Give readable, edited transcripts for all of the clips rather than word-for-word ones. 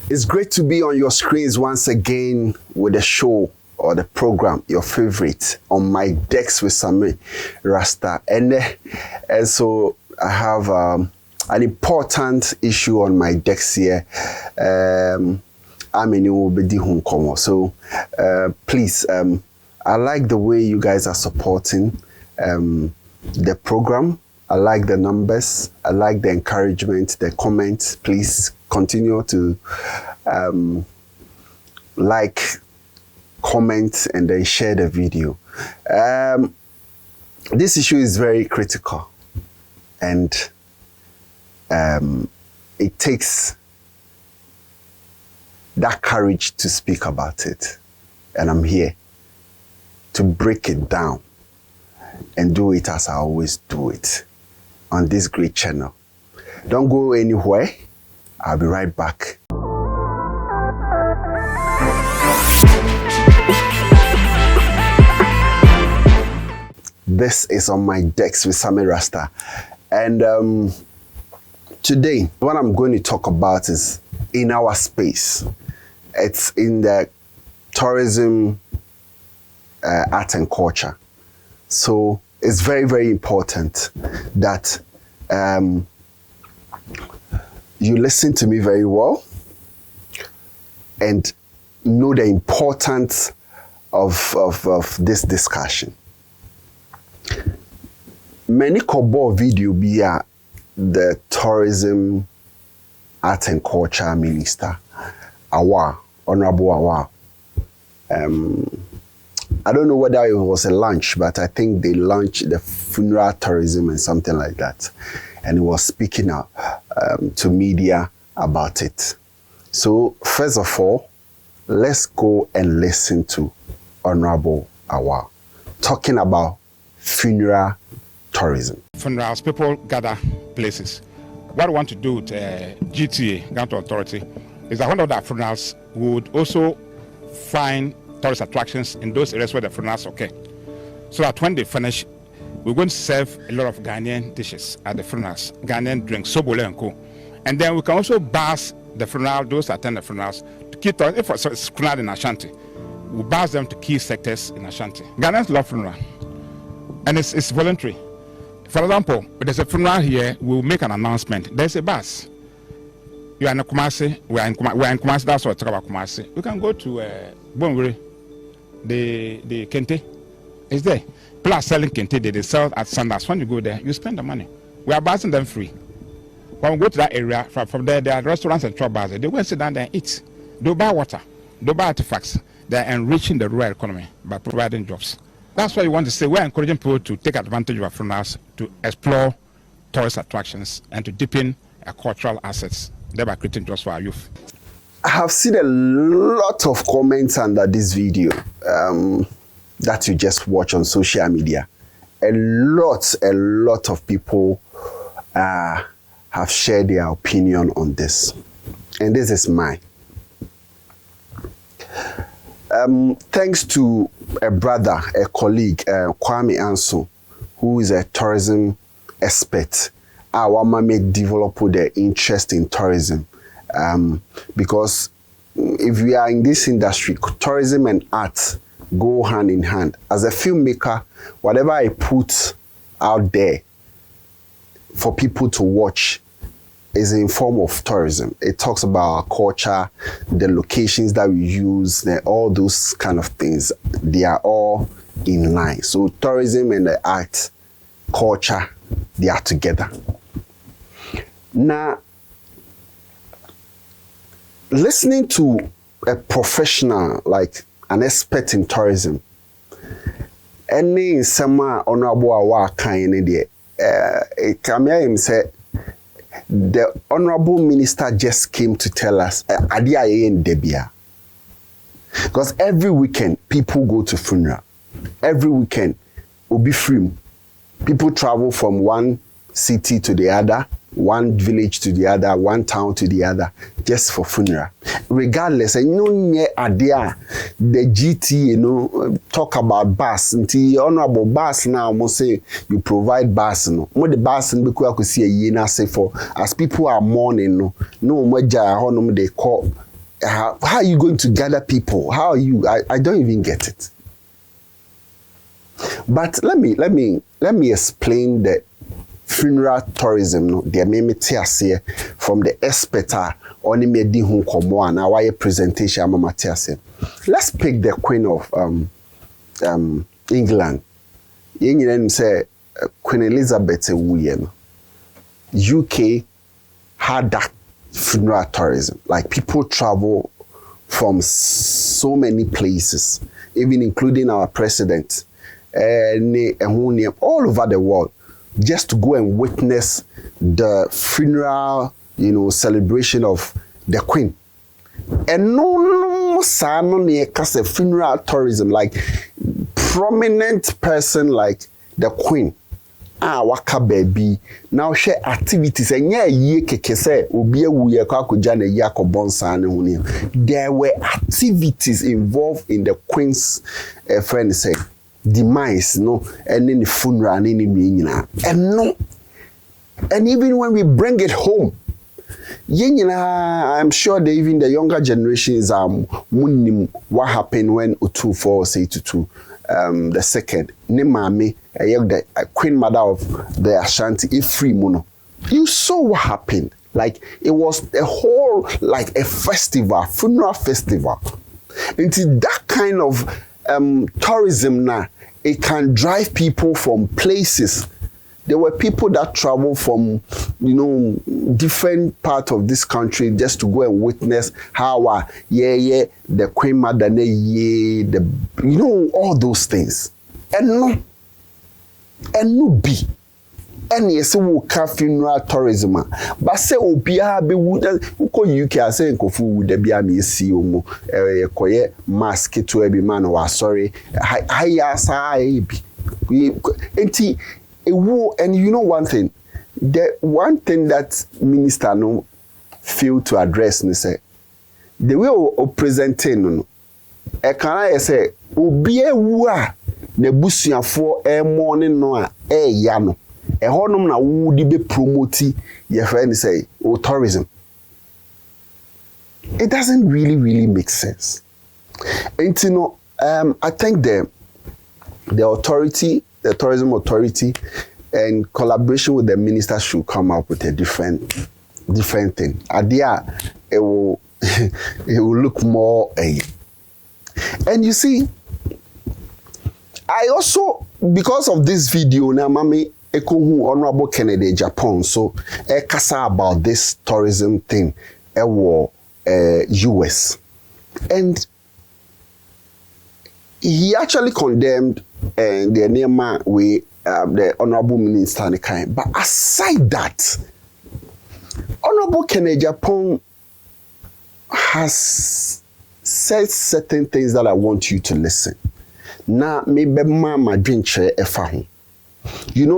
It's great to be on your screens once again with the show or the program, your favorite, on my decks with Sammy Rasta. And so I have an important issue on my decks here. So please, I like the way you guys are supporting the program. I like the numbers. I like the encouragement, the comments. Please continue to like, comment, and then share the video. This issue is very critical, and it takes that courage to speak about it. And I'm here to break it down and do it as I always do it on this great channel. Don't go anywhere. I'll be right back. This is On My Decks with Sammy Rasta. And today, what I'm going to talk about is in our space. It's in the tourism, art and culture. So it's very, very important that you listen to me very well and know the importance of this discussion. Many kobo video be the tourism, art and culture minister, Honorable Awa. I don't know whether it was a lunch, but I think they launched the funeral tourism and something like that. And he was speaking out to media about it. So first of all, let's go and listen to Honorable Awa talking about funeral tourism. Funerals, people gather places. What we want to do with GTA, Grant Authority, is that one of the funerals would also find tourist attractions in those areas where the funerals occur. So that when they finish, we're going to serve a lot of Ghanaian dishes at the funerals, Ghanaian drinks, sobole and co. And then we can also bus the funeral, those that attend the funerals, to key tourists. If it's funeral in Ashanti, we bus them to key sectors in Ashanti. Ghanaians love funeral, and it's voluntary. For example, if there's a funeral here, we'll make an announcement. There's a bus. You are in Kumasi, we're in Kumasi, that's what I talk about Kumasi. We can go to Bonwere, the kente is there. People are selling kente, they sell at Sanders. When you go there, you spend the money. We are busing them free. When we go to that area, from there are restaurants and truck bars. They go and sit down there and eat. They'll buy water, they'll buy artifacts. They're enriching the rural economy by providing jobs. That's why you want to say we're encouraging people to take advantage of our funerals, to explore tourist attractions, and to deepen our cultural assets, thereby creating jobs for our youth. I have seen a lot of comments under this video that you just watch on social media. A lot of people have shared their opinion on this. And this is mine. Thanks to a brother, a colleague, Kwame Anso, who is a tourism expert. Our mama developed their interest in tourism. Because if we are in this industry, tourism and art go hand in hand. As a filmmaker, whatever I put out there for people to watch is in form of tourism. It talks about our culture, the locations that we use, all those kind of things. They are all in line. So tourism and the art, culture, they are together. Now, listening to a professional, like an expert in tourism, any summer honorable award kind of it come here and say the honorable minister just came to tell us because every weekend people go to funeral. Every weekend will be free. People travel from one city to the other, one village to the other, one town to the other, just for funeral. Regardless, and idea the GT, talk about bus. Until honorable bus now, must say you provide bus. What the bus and because I could see a year say for as people are mourning, no major honor they call how are you going to gather people? How are you? I don't even get it. But let me explain the funeral tourism no the me from the expert on me di hu komo and our presentation ama let's pick the Queen of England. Yen say Queen Elizabeth ewuye no. UK had that funeral tourism. Like people travel from so many places, even including our president, all over the world, just to go and witness the funeral, celebration of the Queen. And no funeral tourism, like prominent person like the Queen. Waka baby now share activities and ye keke say obi ewu ye kwa kuja na ye akobonsa ne ho ne. There were activities involved in the Queen's friend say demise and in the funeral and in the and even when we bring it home I'm sure that even the younger generations what happened when Otufor say to the second ne mame the Queen Mother of the Ashanti Ifri Muno. You saw what happened. Like it was a whole like a festival, funeral festival. Into that kind of tourism now, it can drive people from places. There were people that travel from, different parts of this country just to go and witness how, the Queen Mother, all those things. And no be. And yes, we can funeral tourism. But say, Obia be wood, who UK say, Kofu would be a miss you, mask to every man or sorry. And you know one thing, the one thing that minister no fail to address and say the way of presenting no can I say obi ewa na busuafo morning no ya no honum na wo di be promote your friend say tourism. It doesn't really make sense. And I think the authority, the tourism authority, and collaboration with the minister should come up with a different thing. Idea, it will look more. And you see, I also, because of this video, now mami eko Honorable Kennedy Agyapong, so kasa about this tourism thing, US, and he actually condemned the Nema way the Honorable Minister kind. But aside that, Honorable Kennedy Agyapong has said certain things that I want you to listen. Now, maybe my drink chair efa.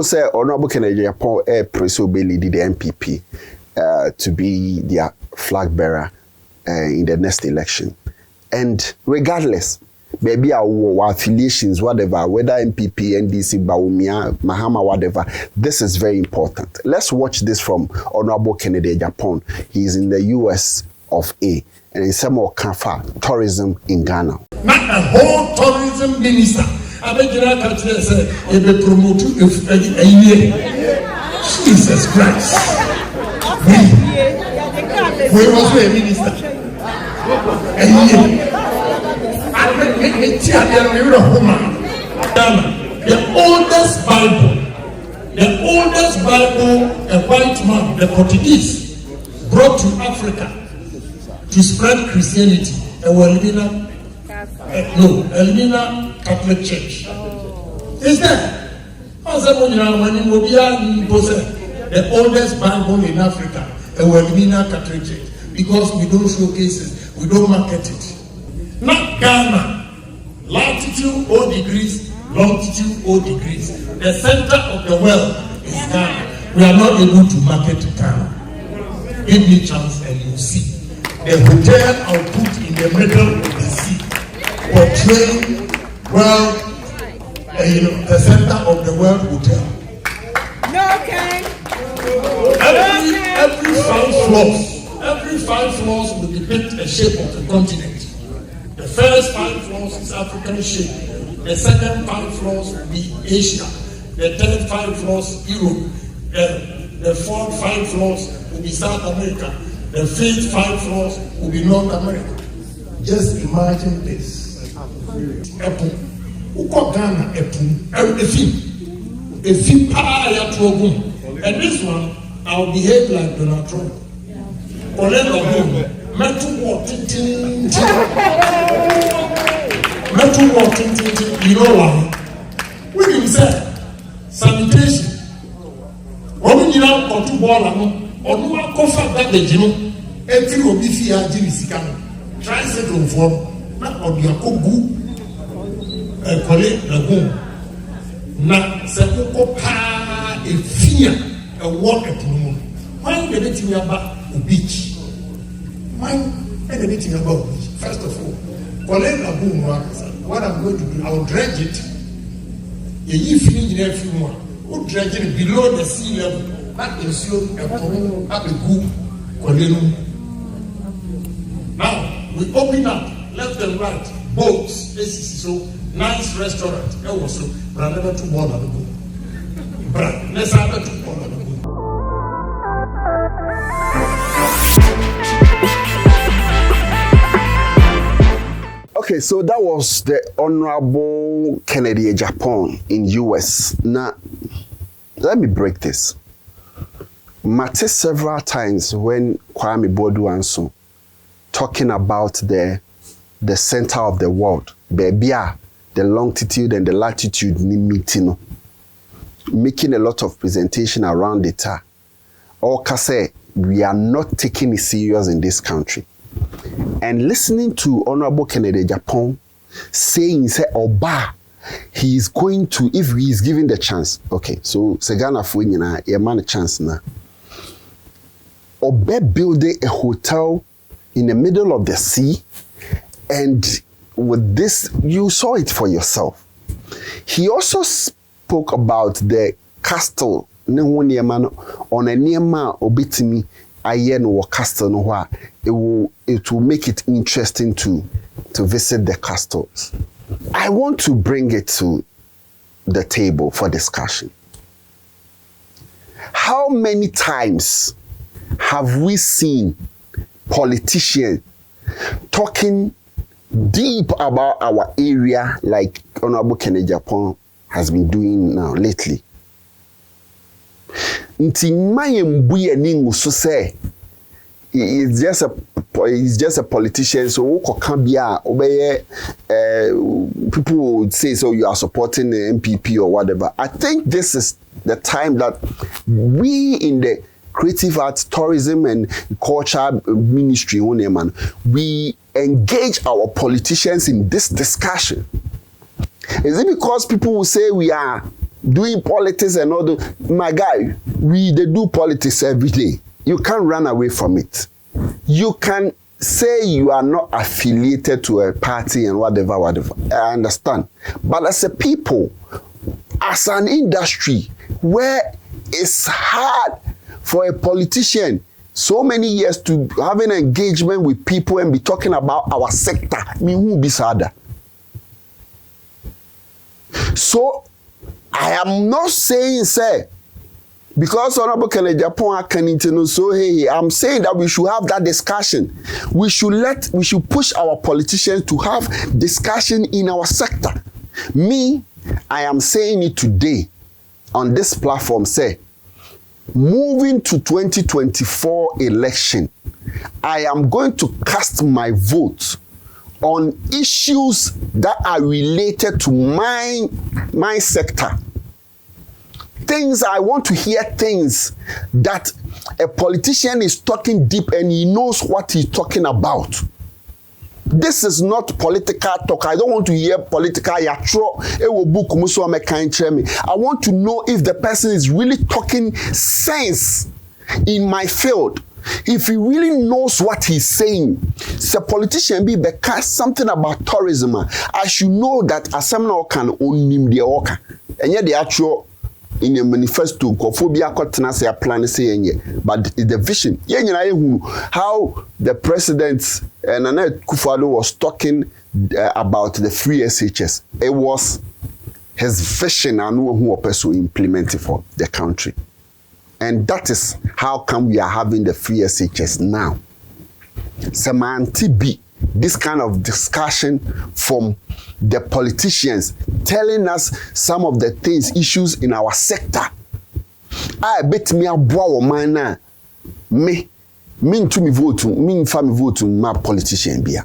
Say Honorable Kennedy Agyapong press obey the MPP to be their flag bearer in the next election. And regardless, maybe our affiliations, whatever, whether MPP, NDC, Bawumia, Mahama, whatever, this is very important. Let's watch this from Honorable Kennedy Agyapong. He's in the US of A. And in some more Kafa, tourism in Ghana. Not a whole tourism minister. I bet you not country say if they promote a year. Jesus Christ. We was a minister. A year. The oldest Bible, a white man, the Portuguese, brought to Africa to spread Christianity, Elmina Catholic Church. Is there? The oldest Bible in Africa, Elmina Catholic Church, because we don't showcase it, we don't market it. Not Ghana, latitude 0 degrees, longitude 0 degrees. The center of the world is Ghana. We are not able to market to Ghana. Give me a chance and you'll see. The hotel I'll put in the middle of the sea, portraying the center of the world hotel. No, okay. Every Every 5 floors will depict a shape of the continent. The first 5 floors is African shape. The second 5 floors will be Asia. The third 5 floors, Europe. The fourth 5 floors will be South America. The fifth 5 floors will be North America. Just imagine this. Apple. Uko Ghana, Apple. A film and this one, I'll behave like Donald Trump. Metal walking, you know why? When you say sanitation, when you know or two ball or no coffee that the gym, every obisi Jimmy tricycle for not on your cogu, a colleague, a home. Na sepoko pa e fear a walk at home. Why the meeting about the beach? Why the meeting about beach? First of all, collect a boom. What I'm going to do, I'll dredge it. You finish in a few more. We'll dredge it below the sea level. That is you a pool at the good. Now we open up left and right boats. This is so nice restaurant. Also, but never to ball at the boat. But let's have to ball at the boat. Okay, so that was the Honorable Kennedy Agyapong in US. Now, let me break this. Mate several times when Kwame Boadu talking about the center of the world, the longitude and the latitude meeting, making a lot of presentation around it. Or say we are not taking it serious in this country. And listening to Honorable Kennedy Agyapong saying, say, Oba, he is going to, if he is given the chance. Okay, so Segana Fuinina, a man a chance now. Oba building a hotel in the middle of the sea, and with this, you saw it for yourself. He also spoke about the castle on a Niema Obitimi Ayen or castle no it will make it interesting to visit the castles. I want to bring it to the table for discussion. How many times have we seen politicians talking deep about our area like Honorable Kennedy Agyapong has been doing now lately? Nti mayembuye ningu so say he's just a politician, so people would say so you are supporting the MPP or whatever. I think this is the time that we in the creative arts, tourism and culture ministry, we engage our politicians in this discussion. Is it because people will say we are doing politics and all the, my guy, they do politics every day. You can't run away from it. You can say you are not affiliated to a party and whatever. I understand. But as a people, as an industry, where it's hard for a politician so many years to have an engagement with people and be talking about our sector, who be sadder? So, I am not saying, say, because Honorable Kennedy Agyapong can so hey, I'm saying that we should have that discussion. We should push our politicians to have discussion in our sector. Me, I am saying it today on this platform, say, moving to 2024 election, I am going to cast my vote on issues that are related to my sector. Things I want to hear, things that a politician is talking deep and he knows what he's talking about. This is not political talk. I don't want to hear political yatro. I want to know if the person is really talking sense in my field. If he really knows what he's saying, a politician be because something about tourism, I should know that Asamna can own him the oka. And yet the actual in a manifesto, Kophobia Kotana plan say, but the vision. How the president and Nana Akufo-Addo was talking about the free SHS. It was his vision and who was to implement it for the country. And that is how come we are having the free SHS now. Semanti B, this kind of discussion from the politicians telling us some of the things, issues in our sector. I bet me a boy man me to me vote, me family vote my politician be.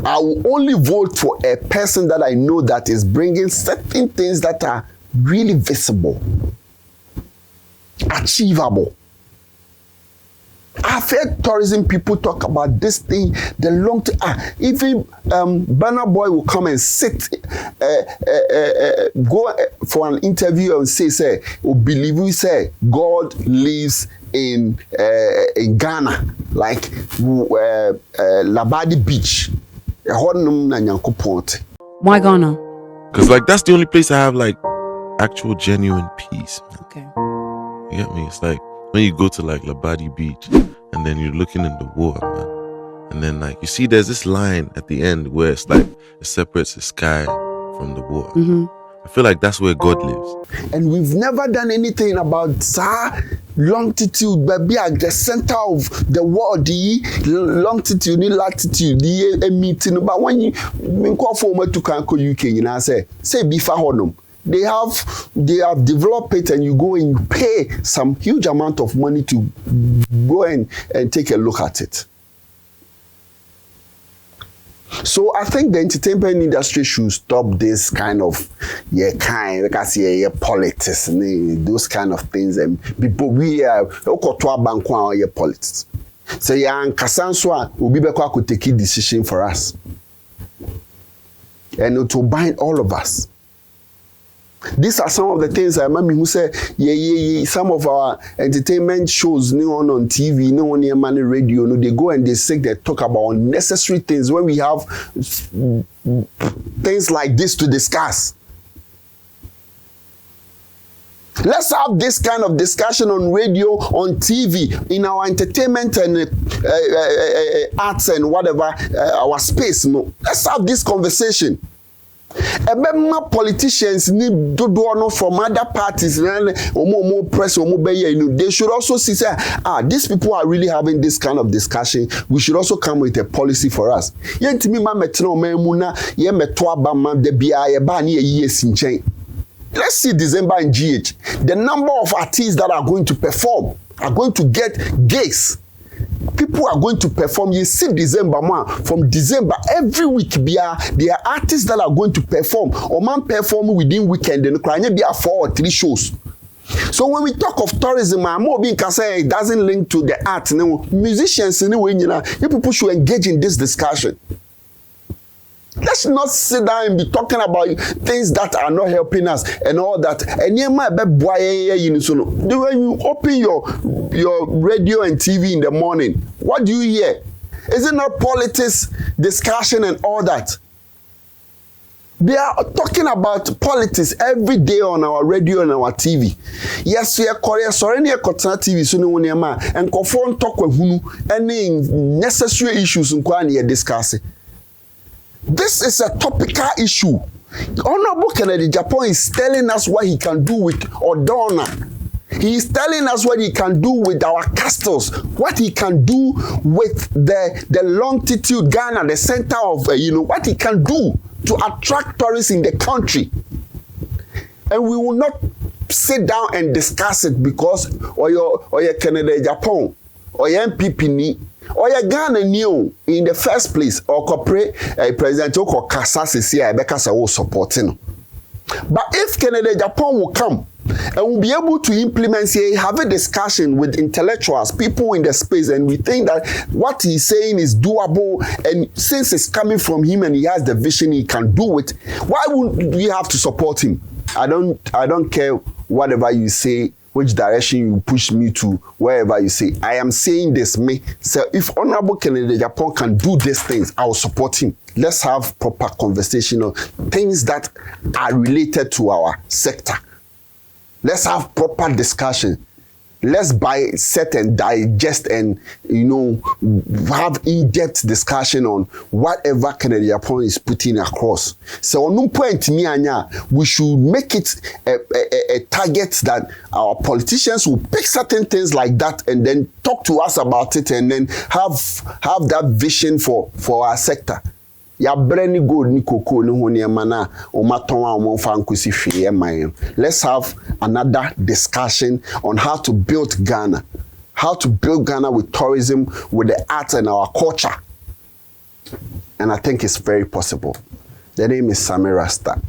I will only vote for a person that I know that is bringing certain things that are really visible, achievable. I've heard tourism people talk about this thing, the long term. Even Banner Boy will come and sit, go for an interview and say, believe we say God lives in Ghana, like Labadi Beach. Why Ghana? Because like that's the only place I have like actual genuine peace. Okay. You get me? It's like when you go to like Labadi Beach and then you're looking in the water, man. And then like you see there's this line at the end where it's like it separates the sky from the water. Mm-hmm. I feel like that's where God lives. And we've never done anything about longitude, baby, at the center of the world, the longitude, the latitude, the meeting. But when you call for to Kanko UK, you know, say before honum. They have developed it, and you go and you pay some huge amount of money to go and take a look at it. So I think the entertainment industry should stop this kind of politics, those kind of things, and people we are politics. So Kasanswa will be back to take a decision for us, and it will bind all of us. These are some of the things I remember who say, some of our entertainment shows on TV, no on money radio, they go and they talk about unnecessary things when we have things like this to discuss. Let's have this kind of discussion on radio, on TV, in our entertainment and arts and whatever, our space. No, let's have this conversation. Politicians need to do from other parties more press they should also see say, these people are really having this kind of discussion. We should also come with a policy for us. Let's see December in GH. The number of artists that are going to perform are going to get gigs. People are going to perform. You see December, man. From December, every week, there are artists that are going to perform. Or man perform within weekend. And there are 4 or 3 shows. So when we talk of tourism, more being say it doesn't link to the art. No, musicians, anyway, you people should engage in this discussion. Let's not sit down and be talking about things that are not helping us and all that. And when you open your radio and TV in the morning, what do you hear? Is it not politics, discussion, and all that? They are talking about politics every day on our radio and our TV. Yes, we are Korea, sorry, near Kotana TV, so no one and conform talk with any necessary issues in Kwani discussing. This is a topical issue. Honorable Kennedy Agyapong is telling us what he can do with Odona. He is telling us what he can do with our castles, what he can do with the longitude Ghana, the center of, what he can do to attract tourists in the country. And we will not sit down and discuss it because or your Kennedy Agyapong or your MPP ni or your Ghana new in the first place or corporate President Oko Kasasi here Bekasa will supporting. But if Kennedy Agyapong will come and will be able to implement, have a discussion with intellectuals, people in the space, and we think that what he's saying is doable, and since it's coming from him and he has the vision, he can do it, why wouldn't we have to support him? I don't care whatever you say, which direction you push me to, wherever you say. I am saying this, so if Honorable Kennedy Agyapong can do these things, I will support him. Let's have proper conversation on things that are related to our sector. Let's have proper discussion. Let's sit and digest and, have in-depth discussion on whatever Kennedy Agyapong is putting across. So on no point, we should make it a target that our politicians will pick certain things like that and then talk to us about it and then have that vision for our sector. Ya brand gold ni koko ni ho ne mana o maton a mo fa nkosi hwe man. Let's have another discussion on how to build Ghana. How to build Ghana with tourism, with the arts and our culture. And I think it's very possible. The name is Samir Rasta,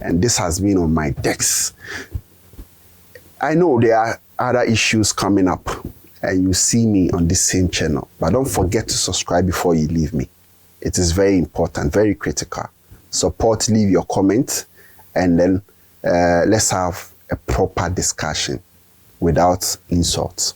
and this has been on my decks. I know there are other issues coming up, and you see me on this same channel, but don't forget to subscribe before you leave me. It is very important, very critical. Support, leave your comment, and then let's have a proper discussion without insults.